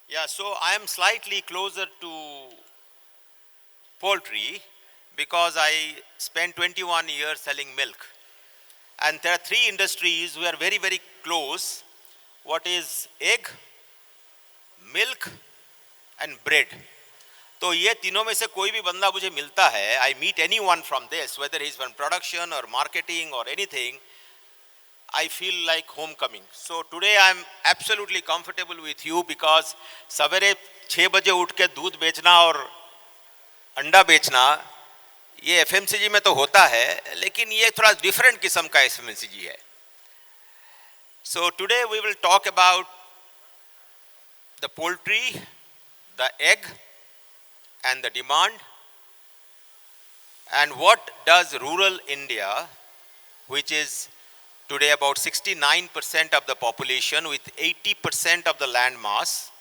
Yeah, so I am slightly closer to poultry because I spent 21 years selling milk. And there are three industries who are very, very close. What is egg, milk and bread. तो ये तीनों में से कोई भी बंदा मुझे मिलता है, I meet anyone from this, whether he's from production or marketing or anything, I feel like homecoming. So today I'm absolutely comfortable with you because सवेरे 6 बजे उठ के दूध बेचना और अंडा बेचना ये एफएमसीजी में तो होता है, लेकिन ये थोड़ा डिफरेंट किस्म का एफएमसीजी है. So today we will talk about the poultry, the egg and the demand, and what does rural India, which is today about 69% of the population with 80% of the land mass,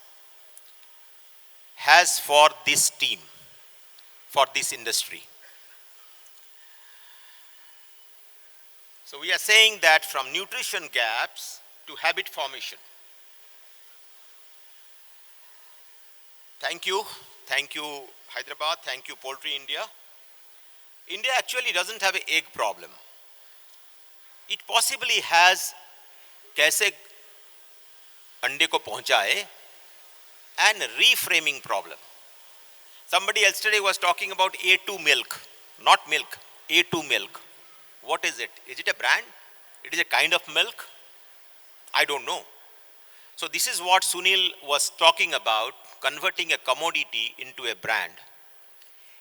has for this team, for this industry. So we are saying that from nutrition gaps to habit formation. Thank you Hyderabad, thank you Poultry India. India actually doesn't have an egg problem. It possibly has कैसे अंडे को पहुंचाए and reframing problem. Somebody yesterday was talking about A2 milk, not milk, A2 milk. What is it? Is it a brand? It is a kind of milk? I don't know. So this is what Sunil was talking about, converting a commodity into a brand.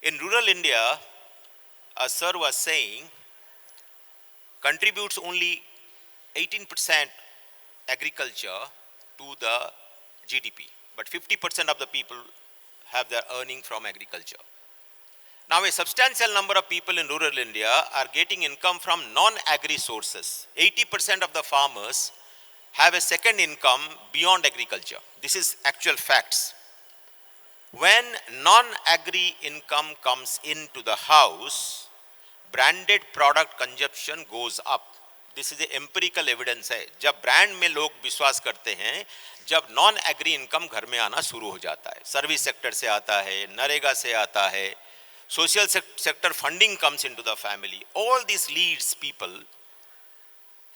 In rural India, as sir was saying, contributes only 18% agriculture to the GDP, but 50% of the people have their earning from agriculture. Now a substantial number of people in rural India are getting income from non-agri sources. 80% of the farmers have a second income beyond agriculture. This is actual facts. When non-agri income comes into the house, branded product consumption goes up. This is a empirical evidence है. जब brand में लोग विश्वास करते हैं, जब non agree income घर में आना शुरू हो जाता है. सर्विस सेक्टर से आता है, नरेगा से आता है, social sector funding comes into the family. All this leads people,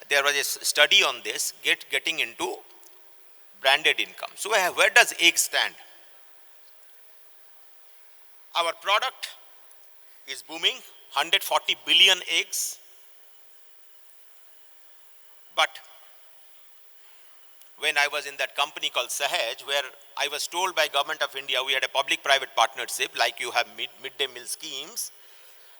there was a study on this, getting into branded income. So where does egg stand? Our product is booming, 140 billion eggs. But when I was in that company called Sahaj, where I was told by Government of India, we had a public-private partnership, like you have midday meal schemes,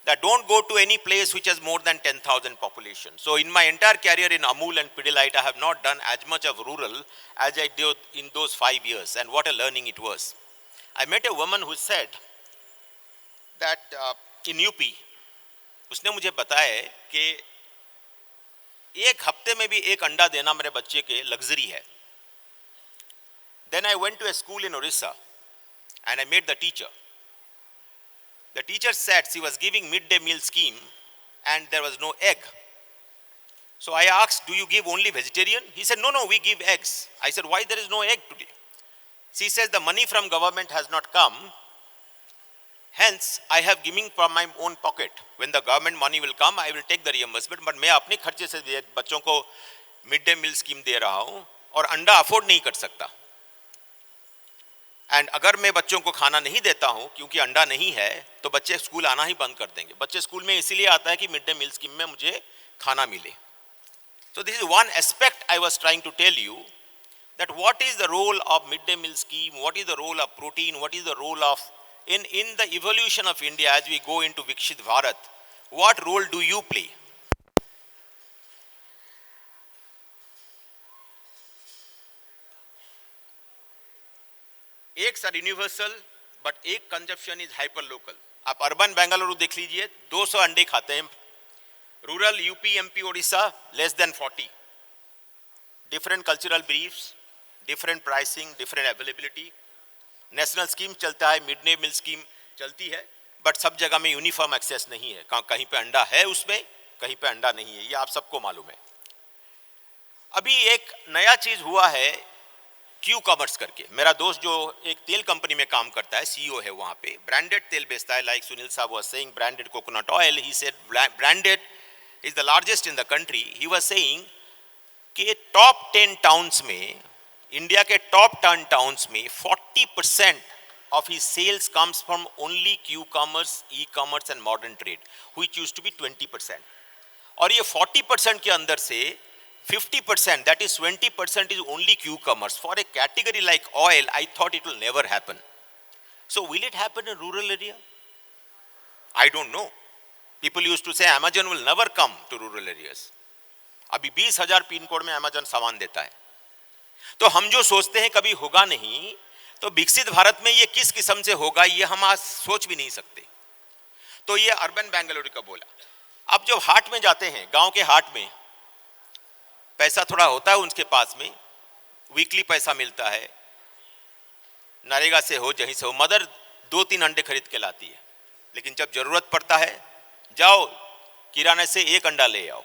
that don't go to any place which has more than 10,000 population. So in my entire career in Amul and Pidilite, I have not done as much of rural as I did in those 5 years, and what a learning it was. I met a woman who said that in UP, उसने मुझे बताया कि एक हफ्ते में भी एक अंडा देना मेरे बच्चे के लग्जरी है. Then I went to a school in Orissa and I met the teacher. The teacher said she was giving midday meal scheme and there was no egg. So I asked, do you give only vegetarian? He said, no, we give eggs. I said, why there is no egg today? She says, the money from government has not come. Hence, I have giving from my own pocket. When the government money will come, I will take the reimbursement. But मैं अपने खर्चे से बच्चों को midday meal scheme दे रहा हूँ और अंडा अफोर्ड नहीं कर सकता. एंड अगर मैं बच्चों को खाना नहीं देता हूँ क्योंकि अंडा नहीं है, तो बच्चे स्कूल आना ही बंद कर देंगे. बच्चे स्कूल में इसीलिए आता है कि midday meal scheme में मुझे खाना मिले. So this is one aspect I was trying to tell you, that what is the role of midday meal scheme, what is the role of protein, what is the role of in the evolution of India as we go into Vikshit Bharat, what role do you play? Eggs are universal, but egg consumption is hyper local. आप urban Bengaluru देख लीजिए, 200 अंडे खाते हैं. Rural UP MP Odisha less than 40. Different cultural briefs, different pricing, different availability. National scheme चलता है, mid day meal scheme चलती है, बट सब जगह में यूनिफॉर्म एक्सेस नहीं है. कहीं पे अंडा है उसमें, कहीं पे अंडा नहीं है. ये आप सबको मालूम है. अभी एक नया चीज हुआ है क्यू कॉमर्स करके। मेरा दोस्त जो एक तेल कंपनी में काम करता है, सीईओ है वहां पे, ब्रांडेड तेल बेचता है, लाइक सुनील साहब was saying branded coconut oil, he said branded is the largest in the country. He was saying कि टॉप 10 टाउन्स में, इंडिया के टॉप 10 टाउन्स में 40% of his sales comes from only Q-commerce, e-commerce and modern trade, which used to be 20%. और ये 40% के अंदर से 50%, that is 20% is only Q-commerce. For a category like oil, I thought it will never happen. So will it happen in rural area? I don't know. People used to say Amazon will never come to rural areas. अभी 20,000 pin code में Amazon सामान देता है। तो हम जो सोचते हैं कभी होगा नहीं, तो विकसित भारत में ये किस किस्म से होगा ये हम आज सोच भी नहीं सकते। तो ये अर्बन बेंगलुरु का बोला। अब जब हाट में जाते हैं, गांव के हाट में, पैसा थोड़ा होता है उनके पास में, वीकली पैसा मिलता है, नरेगा से हो जहीं से हो, मदर 2-3 अंडे खरीद के लाती है। लेकिन जब जरूरत पड़ता है, जाओ किराने से 1 अंडा ले आओ।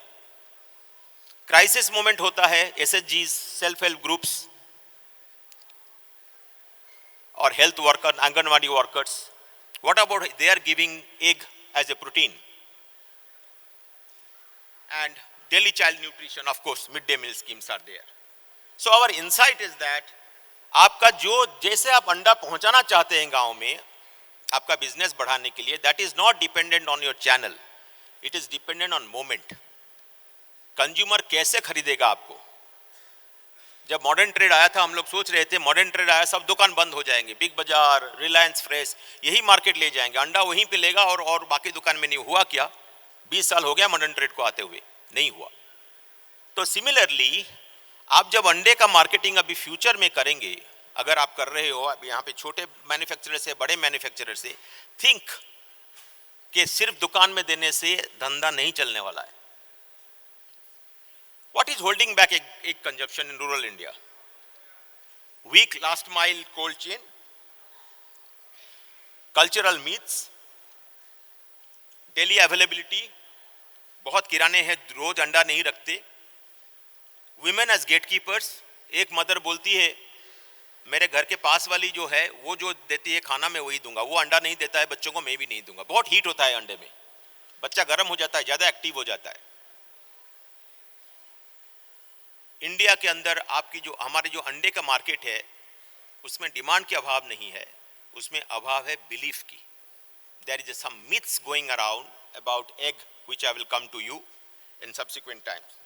क्राइसिस मोमेंट होता है, एसएचजी, सेल्फ हेल्प ग्रुप्स और health worker, anganwadi workers, what about they are giving egg as a protein and daily child nutrition, of course midday meal schemes are there. So our insight is that आपका जो जैसे आप अंडा पहुंचाना चाहते हैं गांव में आपका बिजनेस बढ़ाने के लिए, that is not dependent on your channel, it is dependent on moment. Consumer कैसे खरीदेगा आपको? जब मॉडर्न ट्रेड आया था हम लोग सोच रहे थे मॉडर्न ट्रेड आया सब दुकान बंद हो जाएंगे, बिग बाजार, रिलायंस फ्रेश यही मार्केट ले जाएंगे, अंडा वहीं पे लेगा और बाकी दुकान में नहीं। हुआ क्या? 20 साल हो गया मॉडर्न ट्रेड को आते हुए, नहीं हुआ। तो सिमिलरली आप जब अंडे का मार्केटिंग अभी फ्यूचर में करेंगे, अगर आप कर रहे हो, अब यहाँ पे छोटे मैन्युफैक्चरर से बड़े मैन्युफैक्चरर से, थिंक कि सिर्फ दुकान में देने से धंधा नहीं चलने वाला है। What is holding back egg consumption in rural India? Weak last mile cold chain, cultural myths, daily availability, बहुत किराने हैं रोज अंडा नहीं रखते, women as gatekeepers, एक मदर बोलती है मेरे घर के पास वाली जो है वो जो देती है खाना मैं वही दूंगा, वो अंडा नहीं देता है बच्चों को, मैं भी नहीं दूंगा। बहुत हीट होता है अंडे में, बच्चा गर्म हो जाता है, ज्यादा एक्टिव हो जाता है। इंडिया के अंदर आपकी जो हमारे जो अंडे का मार्केट है उसमें डिमांड के अभाव नहीं है, उसमें अभाव है बिलीफ की। There is some myths going around about egg which I will come to you in subsequent times.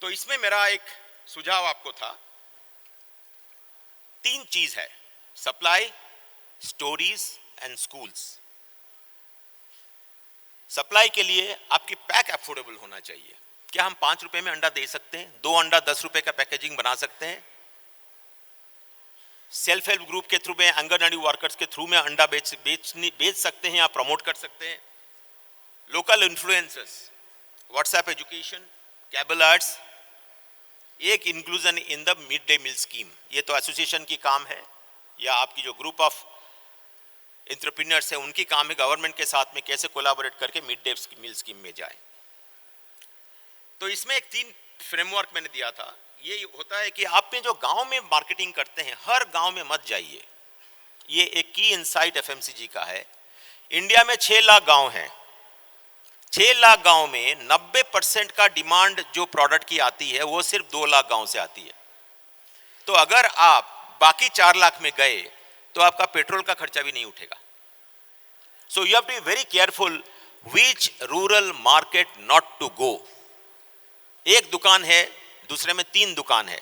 तो इसमें मेरा एक सुझाव आपको था, 3 चीज है, supply, stories and schools. Supply के लिए आपकी पैक अफोर्डेबल होना चाहिए। क्या हम 5 रुपए में अंडा दे सकते हैं? 2 अंडा 10 रुपए का पैकेजिंग बना सकते हैं। सेल्फ हेल्प ग्रुप के थ्रू में, आंगनवाड़ी वर्कर्स के थ्रू में अंडा बेच सकते हैं या प्रमोट कर सकते हैं। Local influencers, WhatsApp education, cable ads, एक inclusion in the mid day meal scheme. ये तो एसोसिएशन की काम है या आपकी जो ग्रुप ऑफ एंटरप्रेन्योर्स है उनकी काम है, गवर्नमेंट के साथ में कैसे कोलैबोरेट करके मिड डे मील स्कीम में जाए। तो इसमें एक 3 फ्रेमवर्क मैंने दिया था। ये होता है कि आप में जो गांव में मार्केटिंग करते हैं, हर गांव में मत जाइए। ये एक की इनसाइट एफएमसीजी का है। इंडिया में 6 लाख गांव हैं। 6 लाख गांव में 90% का डिमांड जो प्रोडक्ट की आती है वो सिर्फ 2 लाख गांव से आती है। तो अगर आप बाकी 4 लाख में गए तो आपका पेट्रोल का खर्चा भी नहीं उठेगा। So you have to be very careful which rural market not to go. एक दुकान है, दूसरे में 3 दुकान है,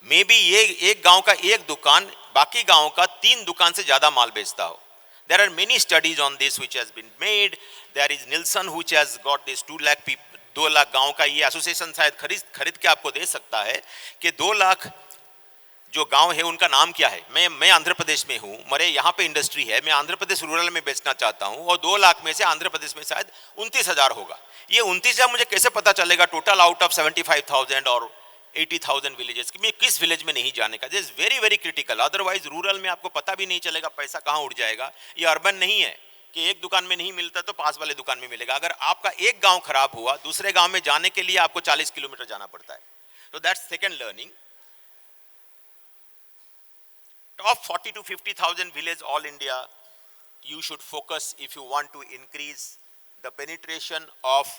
मे बी ये एक गांव का एक दुकान बाकी गांव का 3 दुकान से ज्यादा माल बेचता हो। There are many studies on this which has been made. There is Nielsen which has got this 2 lakh people, 2 lakh गांव का ये एसोसिएशन शायद खरीद के आपको दे सकता है कि 2 लाख जो गांव है उनका नाम क्या है। मैं आंध्र प्रदेश में हूँ, मेरे यहाँ पे इंडस्ट्री है, मैं आंध्र प्रदेश रूरल में बेचना चाहता हूँ और 2 लाख में से आंध्र प्रदेश में शायद 29,000 होगा। ये 29,000 मुझे कैसे पता चलेगा टोटल आउट ऑफ 75,000 और 80,000 विलेजेस कि मैं किस विलेज में नहीं जाने का। This is very very critical. Otherwise rural में आपको पता भी नहीं चलेगा पैसा कहाँ उड़ जाएगा। ये अर्बन नहीं है, कि एक दुकान में नहीं मिलता तो पास वाले दुकान में मिलेगा। अगर आपका एक गांव खराब हुआ, दूसरे गांव में जाने के लिए आपको 40 किलोमीटर जाना पड़ता है। तो that's second learning. Top 40 to 50,000 village all India, you should focus if you want to increase the penetration of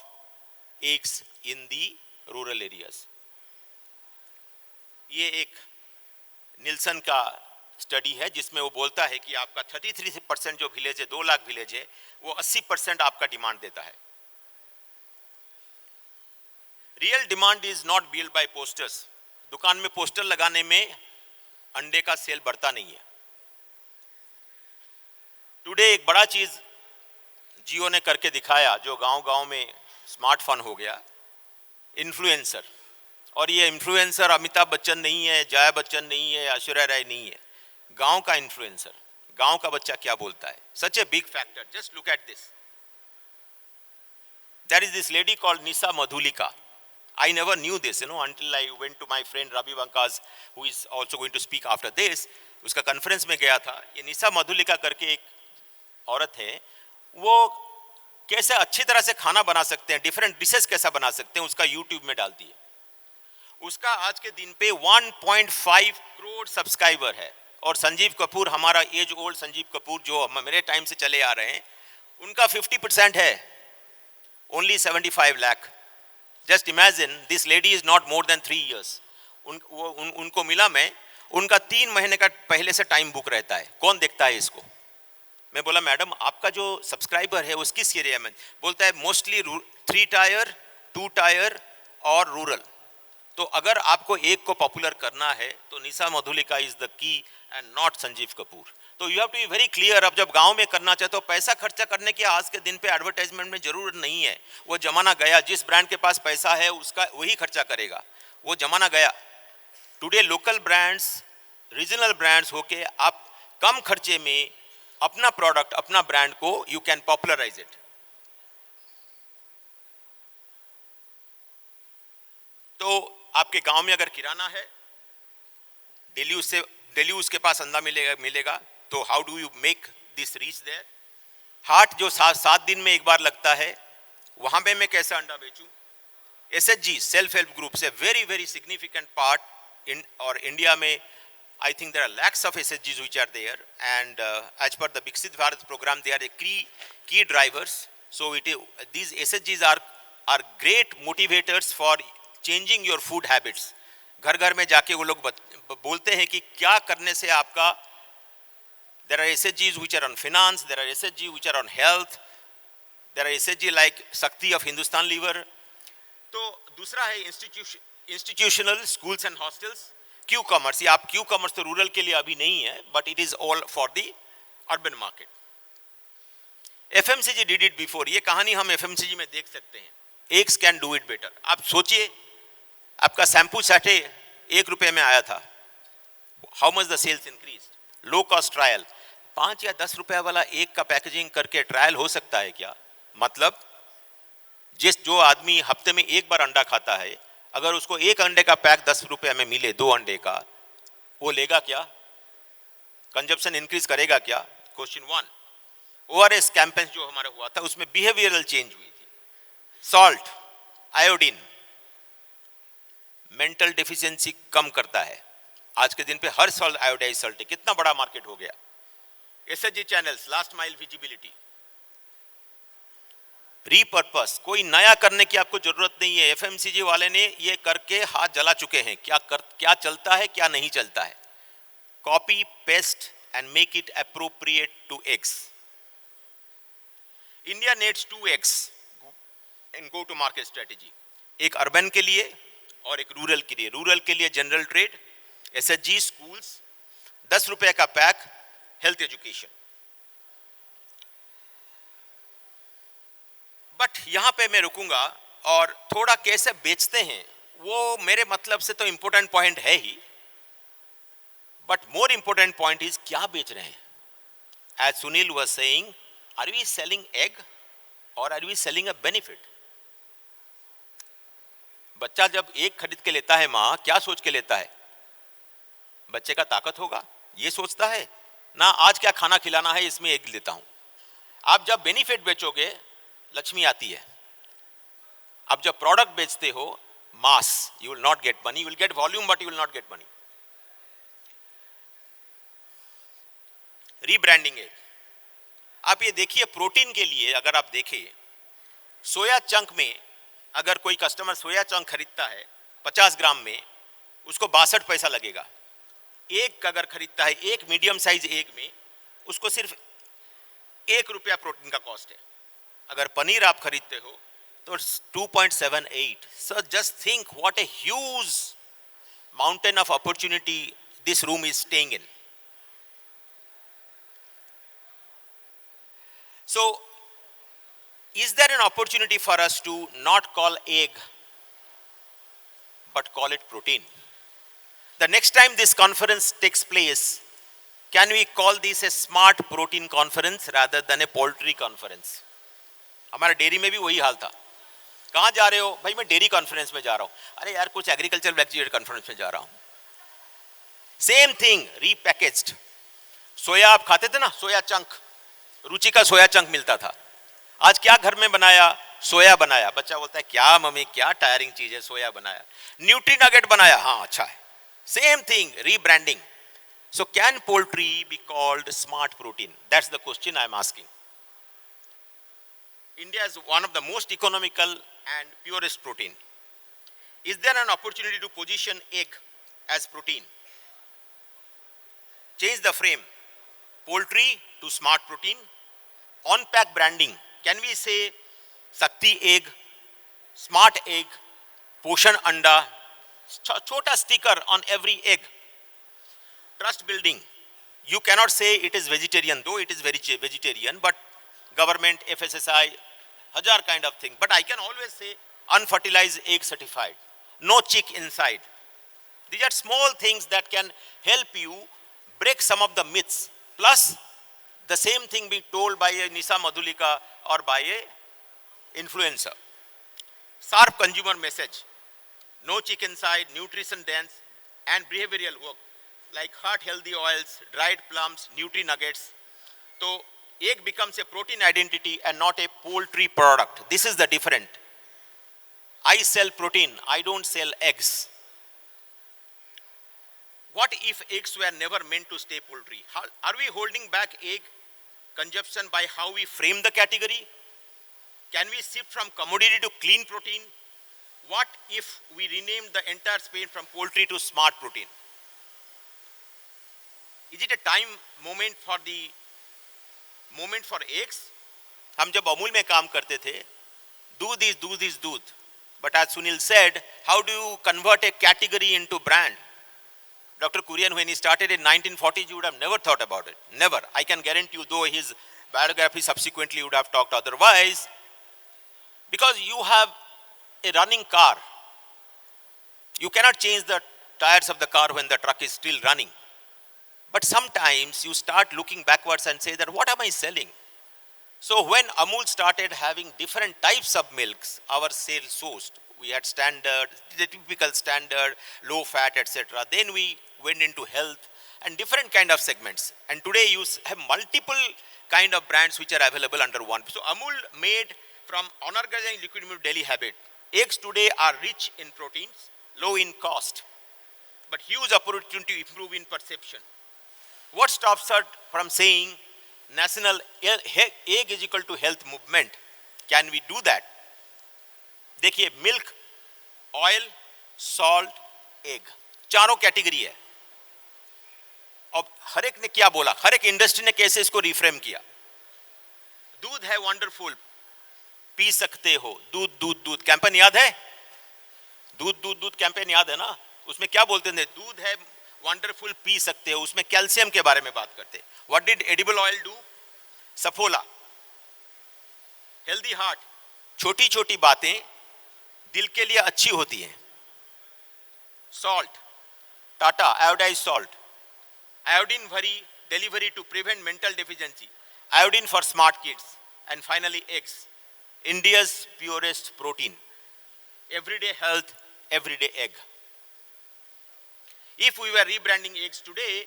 eggs in the rural areas. ये एक निल्सन का स्टडी है जिसमें वो बोलता है कि आपका 33% जो विलेज है, 2 लाख विलेज है, वो 80% आपका डिमांड देता है। Real demand is not build by posters. दुकान में पोस्टर लगाने में अंडे का सेल बढ़ता नहीं है। टुडे एक बड़ा चीज जियो ने करके दिखाया, जो गांव-गांव में स्मार्टफोन हो गया, इन्फ्लुएंसर। और ये इन्फ्लुएंसर अमिताभ बच्चन नहीं है, जया बच्चन नहीं है, ऐश्वर्या राय नहीं है, गांव का इन्फ्लुएंसर। गांव का बच्चा क्या बोलता है, such a big factor. Just look at this. There is this lady called Nisha Madhulika. I never knew this, until I went to my friend Ravi Vankas, who is also going to speak after this. उसका conference में गया था। ये निशा मधुलिका करके एक औरत है, वो कैसे अच्छी तरह से खाना बना सकते हैं, डिफरेंट डिशेस कैसा बना सकते हैं, उसका यूट्यूब में डालती है। उसका आज के दिन पे 1.5 करोड़ सब्सक्राइबर है। और संजीव कपूर, हमारा एज ओल्ड संजीव कपूर जो मेरे टाइम से चले आ रहे हैं, उनका 50% है, only 75 lakh. Just imagine, this lady is not more than 3 years। उनको मिला मैं, उनका 3 महीने का पहले से टाइम बुक रहता है। कौन देखता है इसको? मैं बोला मैडम आपका जो सब्सक्राइबर है उसकी किस एरिया में? बोलता है मोस्टली 3 टायर, 2 टायर और रूरल। तो अगर आपको एक को पॉपुलर करना है तो Nisha Madhulika is the key and not Sanjeev Kapoor. तो you have to be very clear. अब जब गांव में करना चाहते हो, पैसा खर्चा करने की आज के दिन पे एडवर्टाइजमेंट में जरूरत नहीं है। वो जमाना गया, जिस ब्रांड के पास पैसा है उसका वही खर्चा करेगा, वो जमाना गया। Today local brands, regional brands होके आप कम खर्चे में अपना प्रोडक्ट, अपना ब्रांड को यू कैन पॉपुलराइज इट। तो आपके गांव में अगर किराना है, डेली उसके पास अंडा मिलेगा। तो how do you make this reach there? हाट जो 7 दिन में एक बार लगता है, वहां पे मैं कैसे अंडा बेचूं? SHG, सेल्फ हेल्प ग्रुप से very very significant part in, और इंडिया में I think there are lakhs of SHGs which are there, and as per the Viksit Bharat program, they are a key drivers. So these SHGs are great motivators for changing your food habits. घर घर में जाके वो लोग बोलते हैं कि क्या करने से आपका, there are SHGs which are on finance, there are SHGs which are on health, there are SHG like Shakti of Hindustan Lever. तो दूसरा है institutional schools and hostels. Q commerce, ये आप क्यू कॉमर्स तो रूरल के लिए अभी नहीं है, but it is all for the urban market. FMCG did it before. ये कहानी हम FMCG में देख सकते हैं। Eggs can do it better. आप सोचिए, आपका शैम्पू सैटे 1 रुपये में आया था, how much the sales increase? Low cost trial, 5 या 10 रुपये वाला एग का पैकेजिंग करके ट्रायल हो सकता है क्या? मतलब जो आदमी हफ्ते में 1 बार अंडा खाता है, अगर उसको 1 अंडे का पैक 10 रुपये में मिले, 2 अंडे का, वो लेगा क्या? कंजप्शन इंक्रीज करेगा क्या? क्वेश्चन 1। ORS कैंपेन जो हमारा हुआ था, उसमें बिहेवियरल चेंज हुई थी। सॉल्ट, आयोडीन मेंटल डिफिशियंसी कम करता है। आज के दिन पे हर सॉल्ट आयोडाइज सॉल्ट है, कितना बड़ा मार्केट हो गया। SHG channels, last mile visibility, repurpose, कोई नया करने की आपको जरूरत नहीं है। FMCG वाले ने ये करके हाथ जला चुके हैं। क्या चलता है, क्या नहीं चलता है। Copy paste and make it appropriate to eggs. India needs 2 एग्स in go to market strategy, एक अर्बन के लिए और एक रूरल के लिए। रूरल के लिए जनरल ट्रेड, SHG, स्कूल्स, 10 रुपये का पैक, हेल्थ एजुकेशन। बट यहां पे मैं रुकूंगा और थोड़ा कैसे बेचते हैं वो मेरे मतलब से तो इंपॉर्टेंट पॉइंट है ही, but more important point is क्या बेच रहे हैं। As Sunil was saying, are we selling egg और are we selling a benefit? बच्चा जब एग खरीद के लेता है, माँ क्या सोच के लेता है? बच्चे का ताकत होगा ये सोचता है ना, आज क्या खाना खिलाना है इसमें एग लेता हूं। आप जब बेनिफिट बेचोगे लक्ष्मी आती है, आप जब प्रोडक्ट बेचते हो mass, you will not get money, you will get volume but you will not get money. Rebranding है. आप ये देखिए प्रोटीन के लिए अगर आप देखें, सोया चंक में अगर कोई कस्टमर सोया चंक खरीदता है 50 ग्राम में, उसको 62 पैसा लगेगा. एक अगर खरीदता है एक मीडियम साइज एग में, उसको सिर्फ 1 रुपया प्रोटीन का कॉस्ट है. अगर पनीर आप खरीदते हो तो 2.78. So just think what a huge mountain of opportunity this room is staying in. So, is there an opportunity for us to not call egg, but call it protein? The next time this conference takes place, can we call this a smart protein conference rather than a poultry conference? हमारे dairy में भी वही हाल था. कहाँ जा रहे हो? भाई मैं डेयरी कॉन्फ्रेंस में जा रहा हूँ. अरे यार कुछ एग्रीकल्चर वेजिटेबल कॉन्फ्रेंस में जा रहा हूँ. Same thing repackaged. सोया आप खाते थे ना, सोया चंक, रुचि का सोया चंक मिलता था. आज क्या घर में बनाया? सोया बनाया. बच्चा बोलता है क्या मम्मी, क्या टायरिंग चीज है, सोया बनाया. न्यूट्री नगेट बनाया, हाँ अच्छा है. Same thing, rebranding. So can poultry be called smart protein? That's the question I am asking. India is one of the most economical and purest protein. Is there an opportunity to position egg as protein? Change the frame. Poultry to smart protein. On-pack branding. Can we say Shakti egg, smart egg, Poshan anda, chota sticker on every egg. Trust building. You cannot say it is vegetarian, though it is very vegetarian, but government, FSSI, hajar kind of thing. But I can always say unfertilized egg certified. No chick inside. These are small things that can help you break some of the myths. Plus, the same thing being told by a Nisa Madhulika or by a influencer. Sharp consumer message. No chick inside, nutrition dense, and behavioral work like heart healthy oils, dried plums, nutri nuggets. So, egg becomes a protein identity and not a poultry product. This is the different. I sell protein. I don't sell eggs. What if eggs were never meant to stay poultry? Are we holding back egg consumption by how we frame the category? Can we shift from commodity to clean protein? What if we renamed the entire space from poultry to smart protein? Is it a time moment for eggs? हम जब अमूल में काम करते थे, दूध is दूध. But as Sunil said, how do you convert a category into brand? Dr. Kurian, when he started in 1940s, you would have never thought about it. Never. I can guarantee you, though his biography subsequently would have talked otherwise. Because you have a running car. You cannot change the tires of the car when the truck is still running. But sometimes you start looking backwards and say that, what am I selling? So when Amul started having different types of milks, our sales sourced. We had standard, the typical standard, low fat, etc. Then we went into health and different kind of segments. And today you have multiple kind of brands which are available under one. So Amul made from unorganized liquid milk daily habit. Eggs today are rich in proteins, low in cost, but huge opportunity to improve in perception. What stops us from saying national egg is equal to health movement? Can we do that? देखिए milk, oil, salt, egg, चारों category है. अब हर एक ने क्या बोला, हर एक industry ने कैसे इसको रिफ्रेम किया. दूध है वंडरफुल, पी सकते हो. दूध दूध दूध कैंपेन याद है? दूध दूध दूध कैंपेन याद है ना? उसमें क्या बोलते थे? दूध है वंडरफुल, पी सकते हो. उसमें कैल्शियम के बारे में बात करते. What did edible oil do? Saffola. Healthy heart. छोटी छोटी बातें दिल के लिए अच्छी होती हैं. Salt, Tata iodized salt. Iodine भरी delivery to prevent mental deficiency. Iodine for smart kids. And finally eggs, India's purest protein. Everyday health, everyday egg. If we were rebranding eggs today,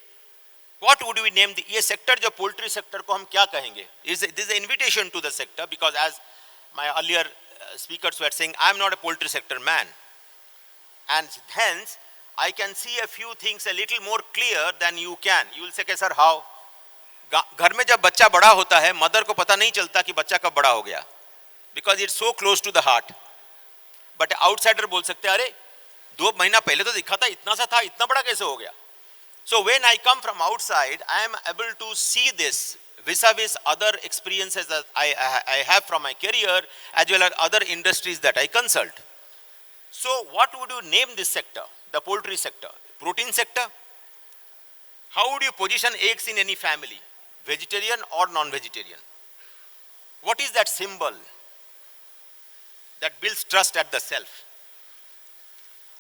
What would we name the ये sector जो poultry sector को हम क्या कहेंगे? This is an invitation to the sector because as my earlier speakers were saying, I am not a poultry sector man, and hence I can see a few things a little more clear than you can. You will say कि sir how? घर में जब बच्चा बड़ा होता है, mother को पता नहीं चलता कि बच्चा कब बड़ा हो गया, because it's so close to the heart. But outsider बोल सकते हैं अरे 2 महीना पहले तो दिखा था, इतना सा था, इतना बड़ा कैसे हो गया? So when I come from outside, I am able to see this vis-a-vis other experiences that I have from my career as well as other industries that I consult. So what would you name this sector, the poultry sector? Protein sector? How would you position eggs in any family, vegetarian or non-vegetarian? What is that symbol that builds trust at the self?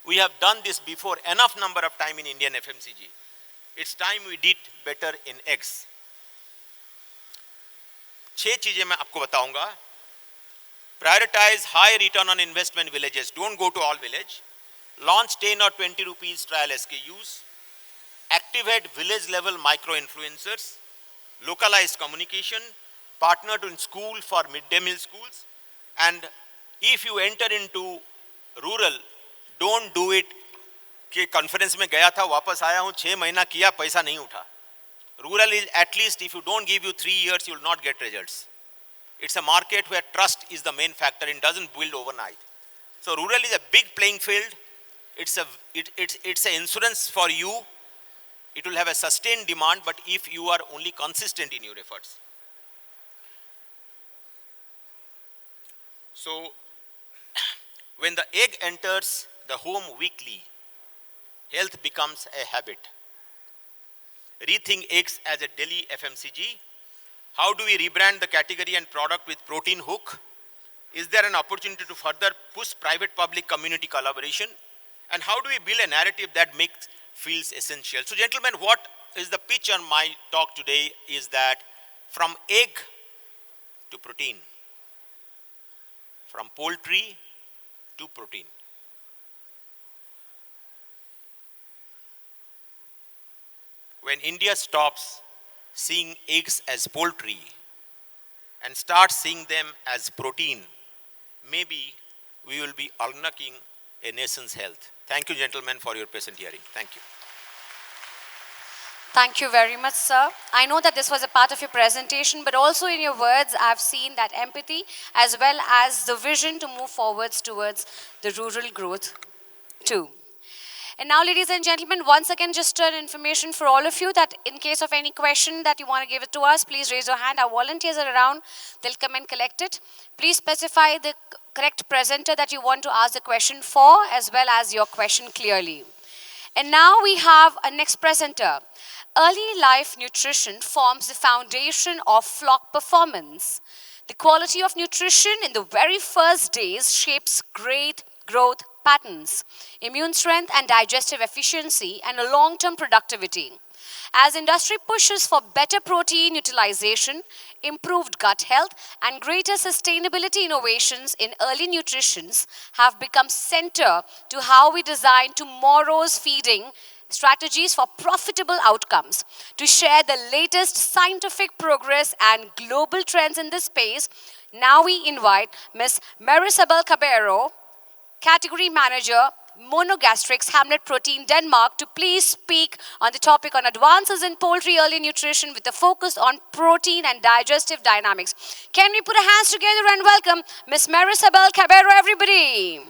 We have done this before enough number of time in Indian FMCG. It's time we did better in eggs. 6 चीजें मैं आपको बताऊंगा. Prioritize high return on investment villages. Don't go to all village. Launch 10 or 20 rupees trial SKUs. Activate village level micro influencers. Localized communication. Partner in school for midday meal schools. And if you enter into rural, don't do it कि conference में गया था वापस आया हूं 6 महीना किया पैसा नहीं उठा. Rural is at least if you don't give you 3 years you will not get results. It's a market where trust is the main factor and doesn't build overnight. So rural is a big playing field. It's a insurance for you. It will have a sustained demand, but if you are only consistent in your efforts. So when the egg enters the home weekly, health becomes a habit. Rethink eggs as a daily FMCG. How do we rebrand the category and product with protein hook? Is there an opportunity to further push private-public community collaboration? And how do we build a narrative that feels essential? So gentlemen, what is the pitch on my talk today is that from egg to protein, from poultry to protein. When India stops seeing eggs as poultry and starts seeing them as protein, maybe we will be unlocking a nation's health. Thank you, gentlemen, for your patient hearing. Thank you. Thank you very much, sir. I know that this was a part of your presentation, but also in your words, I've seen that empathy as well as the vision to move forwards towards the rural growth too. And now, ladies and gentlemen, once again, just an information for all of you that in case of any question that you want to give it to us, please raise your hand. Our volunteers are around. They'll come and collect it. Please specify the correct presenter that you want to ask the question for, as well as your question clearly. And now we have a next presenter. Early life nutrition forms the foundation of flock performance. The quality of nutrition in the very first days shapes great growth patterns, immune strength and digestive efficiency, and a long-term productivity. As industry pushes for better protein utilization, improved gut health, and greater sustainability, innovations in early nutrition have become center to how we design tomorrow's feeding strategies for profitable outcomes. To share the latest scientific progress and global trends in this space, now we invite Ms. Marisabel Cabero, Category Manager, Monogastrix, Hamlet Protein, Denmark, to please speak on the topic on advances in poultry early nutrition with a focus on protein and digestive dynamics. Can we put our hands together and welcome Ms. Marisabel Cabero, everybody?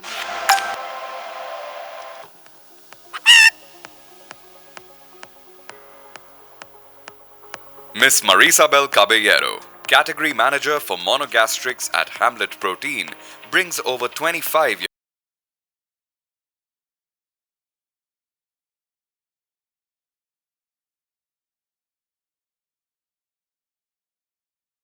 Ms. Marisabel Caballero, Category Manager for Monogastrix at Hamlet Protein, brings over 25 years